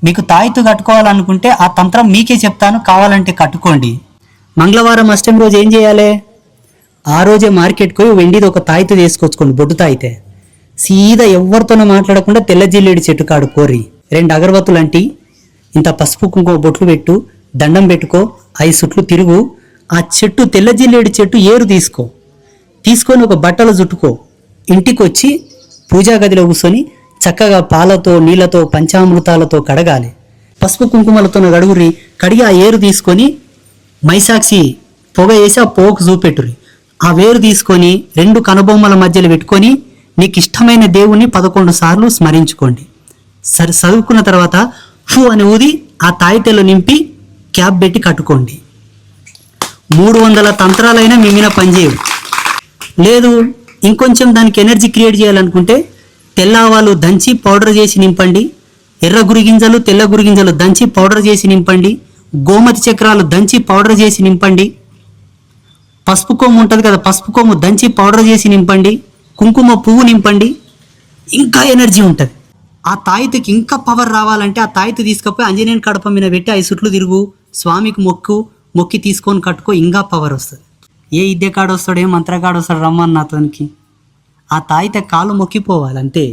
మీకు తాయితు కట్టుకోవాలనుకుంటే ఆ తంత్రం మీకే చెప్తాను, కావాలంటే కట్టుకోండి. మంగళవారం అష్టమి రోజు ఏం చేయాలి? ఆ రోజే మార్కెట్కి పోయి వెండిది ఒక తాయితు తీసుకొచ్చుకోండి, బొడ్డు తాయితే. సీదా ఎవరితోనో మాట్లాడకుండా తెల్ల జిల్లేడు చెట్టు కాడు కోరి 2 అగరబత్తులు అంటి, ఇంత పసుపు కుంకుమ బొట్లు పెట్టు, దండం పెట్టుకో, 5 సుట్లు తిరుగు. ఆ చెట్టు తెల్ల జిల్లేడు చెట్టు ఏరు తీసుకొని ఒక బట్టలు చుట్టుకో. ఇంటికి వచ్చి పూజా గదిలో కూర్చొని చక్కగా పాలతో నీళ్లతో పంచామృతాలతో కడగాలి. పసుపు కుంకుమలతో గడుగురి. కడిగి ఆ ఏరు తీసుకొని మైసాక్షి పొగ వేసి ఆ పోగు చూపెట్టురి. ఆ వేరు తీసుకొని 2 కనుబొమ్మల మధ్యలో పెట్టుకొని నీకు ఇష్టమైన దేవుణ్ణి 11 సార్లు స్మరించుకోండి. చదువుకున్న తర్వాత ఫు అని ఊది ఆ తాయితెలో నింపి క్యాప్ పెట్టి కట్టుకోండి. 300 తంత్రాలైనా మీ మీద పనిచేయవు. లేదు ఇంకొంచెం దానికి ఎనర్జీ క్రియేట్ చేయాలనుకుంటే తెల్ల ఆవాలు దంచి పౌడర్ చేసి నింపండి, ఎర్ర గురిగింజలు తెల్ల గురిగింజలు దంచి పౌడర్ చేసి నింపండి, గోమతి చక్రాలు దంచి పౌడర్ చేసి నింపండి, పసుపు కొమ్ము ఉంటుంది కదా, పసుపు కొమ్ము దంచి పౌడర్ చేసి నింపండి, కుంకుమ పువ్వు నింపండి. ఇంకా ఎనర్జీ ఉంటుంది. ఆ తాయితుకి ఇంకా పవర్ రావాలంటే ఆ తాయితు తీసుకపోయి ఆంజనేయుని కడప మీద పెట్టి 5 సుట్లు తిరుగు, స్వామికి మొక్కి తీసుకొని కట్టుకో, ఇంకా పవర్ వస్తుంది. ఏ ఇద్దె కాడు వస్తాడు, ఏ మంత్రగాడు వస్తాడు రమ్మని నాతోనికి. ఆ తాయిత కాలు మొక్కిపోవాలి అంతే.